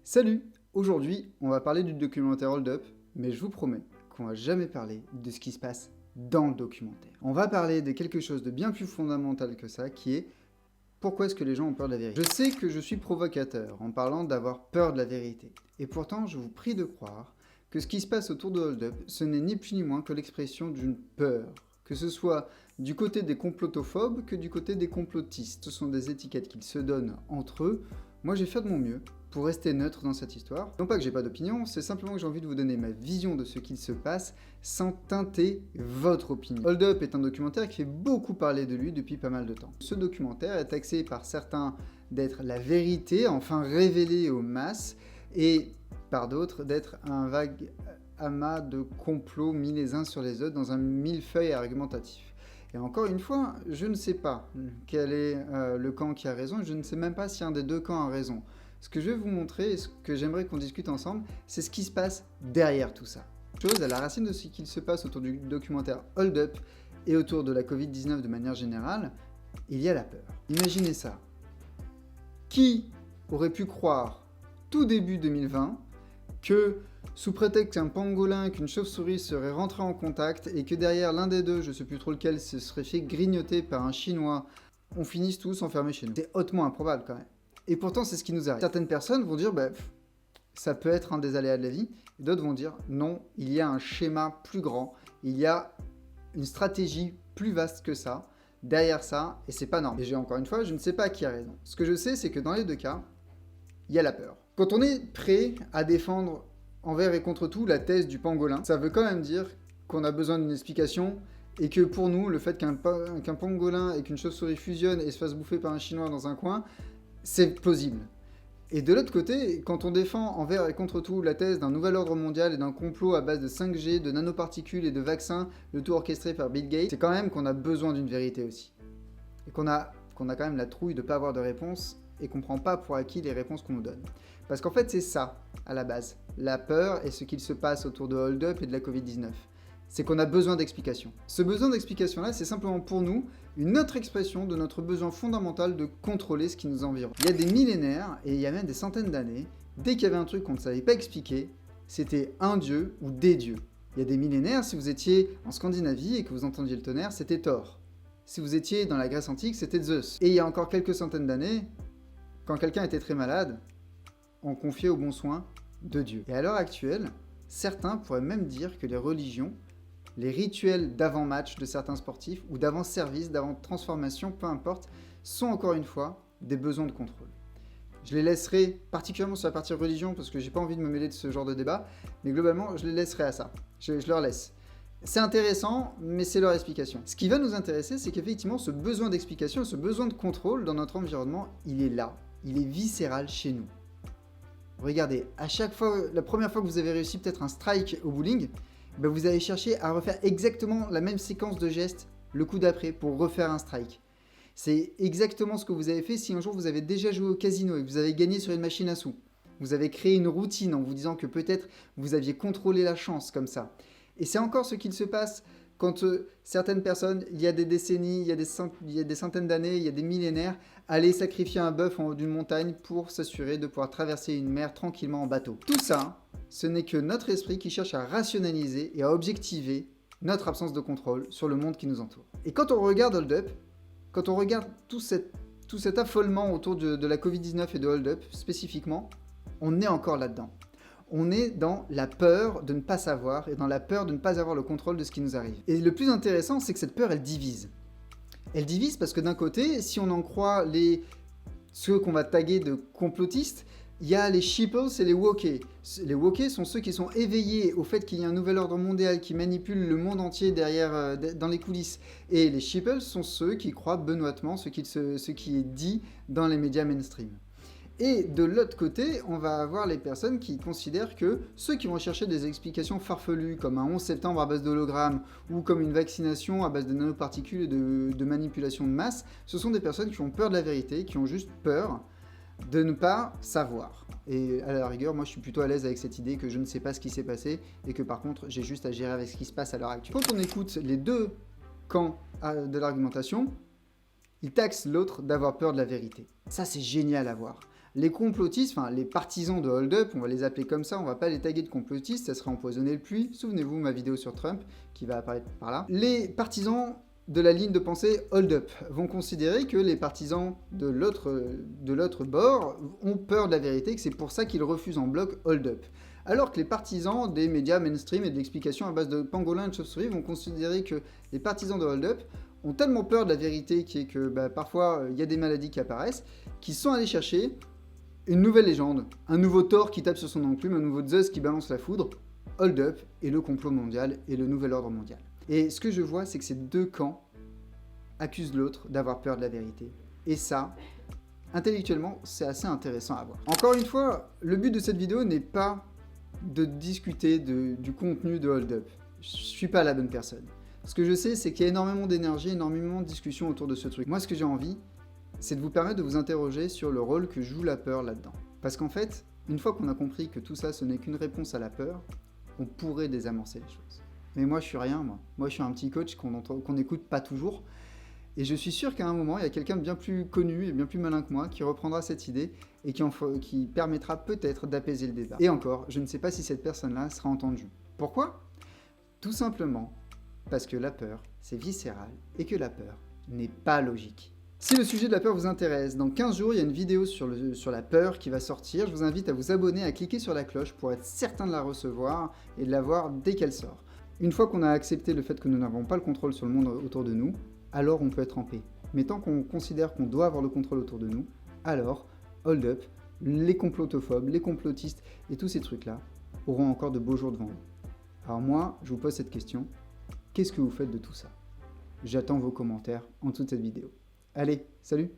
Salut! Aujourd'hui, on va parler du documentaire Hold Up, mais je vous promets qu'on va jamais parler de ce qui se passe dans le documentaire. On va parler de quelque chose de bien plus fondamental que ça, qui est pourquoi est-ce que les gens ont peur de la vérité. Je sais que je suis provocateur en parlant d'avoir peur de la vérité, et pourtant je vous prie de croire que ce qui se passe autour de Hold Up, ce n'est ni plus ni moins que l'expression d'une peur, que ce soit du côté des complotophobes que du côté des complotistes. Ce sont des étiquettes qu'ils se donnent entre eux. Moi j'ai fait de mon mieux pour rester neutre dans cette histoire. Non pas que j'ai pas d'opinion, c'est simplement que j'ai envie de vous donner ma vision de ce qu'il se passe sans teinter votre opinion. Hold Up est un documentaire qui fait beaucoup parler de lui depuis pas mal de temps. Ce documentaire est taxé par certains d'être la vérité, enfin révélée aux masses, et par d'autres d'être un vague amas de complots mis les uns sur les autres dans un millefeuille argumentatif. Et encore une fois, je ne sais pas quel est le camp qui a raison, je ne sais même pas si un des deux camps a raison. Ce que je vais vous montrer et ce que j'aimerais qu'on discute ensemble, c'est ce qui se passe derrière tout ça. Chose à la racine de ce qu'il se passe autour du documentaire Hold Up et autour de la Covid-19 de manière générale, il y a la peur. Imaginez ça. Qui aurait pu croire, tout début 2020, que sous prétexte qu'un pangolin, qu'une chauve-souris serait rentré en contact et que derrière l'un des deux, je ne sais plus trop lequel, se serait fait grignoter par un Chinois, on finisse tous enfermés chez nous. C'est hautement improbable quand même. Et pourtant, c'est ce qui nous arrive. Certaines personnes vont dire, ça peut être un des aléas de la vie. Et d'autres vont dire, non, il y a un schéma plus grand. Il y a une stratégie plus vaste que ça, derrière ça, et c'est pas normal. Et encore une fois, je ne sais pas qui a raison. Ce que je sais, c'est que dans les deux cas, il y a la peur. Quand on est prêt à défendre envers et contre tout la thèse du pangolin, ça veut quand même dire qu'on a besoin d'une explication et que pour nous, le fait qu'un pangolin et qu'une chauve-souris fusionnent et se fassent bouffer par un Chinois dans un coin, c'est plausible. Et de l'autre côté, quand on défend envers et contre tout la thèse d'un nouvel ordre mondial et d'un complot à base de 5G, de nanoparticules et de vaccins, le tout orchestré par Bill Gates, c'est quand même qu'on a besoin d'une vérité aussi. Et qu'on a quand même la trouille de ne pas avoir de réponse et qu'on ne prend pas pour acquis les réponses qu'on nous donne. Parce qu'en fait, c'est ça, à la base, la peur et ce qu'il se passe autour de Hold Up et de la Covid-19. C'est qu'on a besoin d'explications. Ce besoin d'explication-là, c'est simplement pour nous une autre expression de notre besoin fondamental de contrôler ce qui nous environne. Il y a des millénaires, et il y a même des centaines d'années, dès qu'il y avait un truc qu'on ne savait pas expliquer, c'était un dieu ou des dieux. Il y a des millénaires, si vous étiez en Scandinavie et que vous entendiez le tonnerre, c'était Thor. Si vous étiez dans la Grèce antique, c'était Zeus. Et il y a encore quelques centaines d'années, quand quelqu'un était très malade, on confiait au bon soin de Dieu. Et à l'heure actuelle, certains pourraient même dire que les religions, les rituels d'avant-match de certains sportifs, ou d'avant-service, d'avant-transformation, peu importe, sont encore une fois des besoins de contrôle. Je les laisserai particulièrement sur la partie religion, parce que j'ai pas envie de me mêler de ce genre de débat, mais globalement, je les laisserai à ça. Je leur laisse. C'est intéressant, mais c'est leur explication. Ce qui va nous intéresser, c'est qu'effectivement, ce besoin d'explication, ce besoin de contrôle dans notre environnement, il est là. Il est viscéral chez nous. Regardez, à chaque fois, la première fois que vous avez réussi peut-être un strike au bowling, vous allez chercher à refaire exactement la même séquence de gestes le coup d'après pour refaire un strike. C'est exactement ce que vous avez fait si un jour vous avez déjà joué au casino et que vous avez gagné sur une machine à sous. Vous avez créé une routine en vous disant que peut-être vous aviez contrôlé la chance comme ça. Et c'est encore ce qu'il se passe quand certaines personnes, il y a des décennies, il y a des centaines d'années, il y a des millénaires, allaient sacrifier un bœuf en haut d'une montagne pour s'assurer de pouvoir traverser une mer tranquillement en bateau. Tout ça, ce n'est que notre esprit qui cherche à rationaliser et à objectiver notre absence de contrôle sur le monde qui nous entoure. Et quand on regarde Hold Up, quand on regarde tout cet affolement autour de la Covid-19 et de Hold Up spécifiquement, on est encore là-dedans. On est dans la peur de ne pas savoir et dans la peur de ne pas avoir le contrôle de ce qui nous arrive. Et le plus intéressant, c'est que cette peur, elle divise. Elle divise parce que d'un côté, si on en croit ceux qu'on va taguer de complotistes, il y a les sheeples et les wokés. Les wokés sont ceux qui sont éveillés au fait qu'il y a un nouvel ordre mondial qui manipule le monde entier derrière, dans les coulisses. Et les sheeples sont ceux qui croient benoîtement ce qui est dit dans les médias mainstream. Et de l'autre côté, on va avoir les personnes qui considèrent que ceux qui vont chercher des explications farfelues, comme un 11 septembre à base d'hologrammes, ou comme une vaccination à base de nanoparticules et de manipulation de masse, ce sont des personnes qui ont peur de la vérité, qui ont juste peur de ne pas savoir. Et à la rigueur, moi je suis plutôt à l'aise avec cette idée que je ne sais pas ce qui s'est passé, et que par contre, j'ai juste à gérer avec ce qui se passe à l'heure actuelle. Quand on écoute les deux camps de l'argumentation, ils taxent l'autre d'avoir peur de la vérité. Ça, c'est génial à voir. Les complotistes, enfin les partisans de Hold Up, on va les appeler comme ça, on va pas les taguer de complotistes, ça serait empoisonner le puits. Souvenez-vous ma vidéo sur Trump qui va apparaître par là. Les partisans de la ligne de pensée Hold Up vont considérer que les partisans de l'autre bord ont peur de la vérité, que c'est pour ça qu'ils refusent en bloc Hold Up. Alors que les partisans des médias mainstream et de l'explication à base de pangolins et de chauves-souris vont considérer que les partisans de Hold Up ont tellement peur de la vérité qui est que parfois il y a des maladies qui apparaissent, qu'ils sont allés chercher une nouvelle légende, un nouveau Thor qui tape sur son enclume, un nouveau Zeus qui balance la foudre, Hold Up et le complot mondial et le nouvel ordre mondial. Et ce que je vois, c'est que ces deux camps accusent l'autre d'avoir peur de la vérité. Et ça, intellectuellement, c'est assez intéressant à voir. Encore une fois, le but de cette vidéo n'est pas de discuter du contenu de Hold Up. Je suis pas la bonne personne. Ce que je sais, c'est qu'il y a énormément d'énergie, énormément de discussions autour de ce truc. Moi, ce que j'ai envie, c'est de vous permettre de vous interroger sur le rôle que joue la peur là-dedans. Parce qu'en fait, une fois qu'on a compris que tout ça, ce n'est qu'une réponse à la peur, on pourrait désamorcer les choses. Mais moi, je suis rien, moi. Moi, je suis un petit coach qu'on n'écoute pas toujours. Et je suis sûr qu'à un moment, il y a quelqu'un de bien plus connu et bien plus malin que moi qui reprendra cette idée et qui permettra peut-être d'apaiser le débat. Et encore, je ne sais pas si cette personne-là sera entendue. Pourquoi ? Tout simplement parce que la peur, c'est viscéral et que la peur n'est pas logique. Si le sujet de la peur vous intéresse, dans 15 jours, il y a une vidéo sur la peur qui va sortir. Je vous invite à vous abonner, à cliquer sur la cloche pour être certain de la recevoir et de la voir dès qu'elle sort. Une fois qu'on a accepté le fait que nous n'avons pas le contrôle sur le monde autour de nous, alors on peut être en paix. Mais tant qu'on considère qu'on doit avoir le contrôle autour de nous, alors, Hold Up, les complotophobes, les complotistes et tous ces trucs-là auront encore de beaux jours devant eux. Alors moi, je vous pose cette question, qu'est-ce que vous faites de tout ça ? J'attends vos commentaires en dessous de cette vidéo. Allez, salut!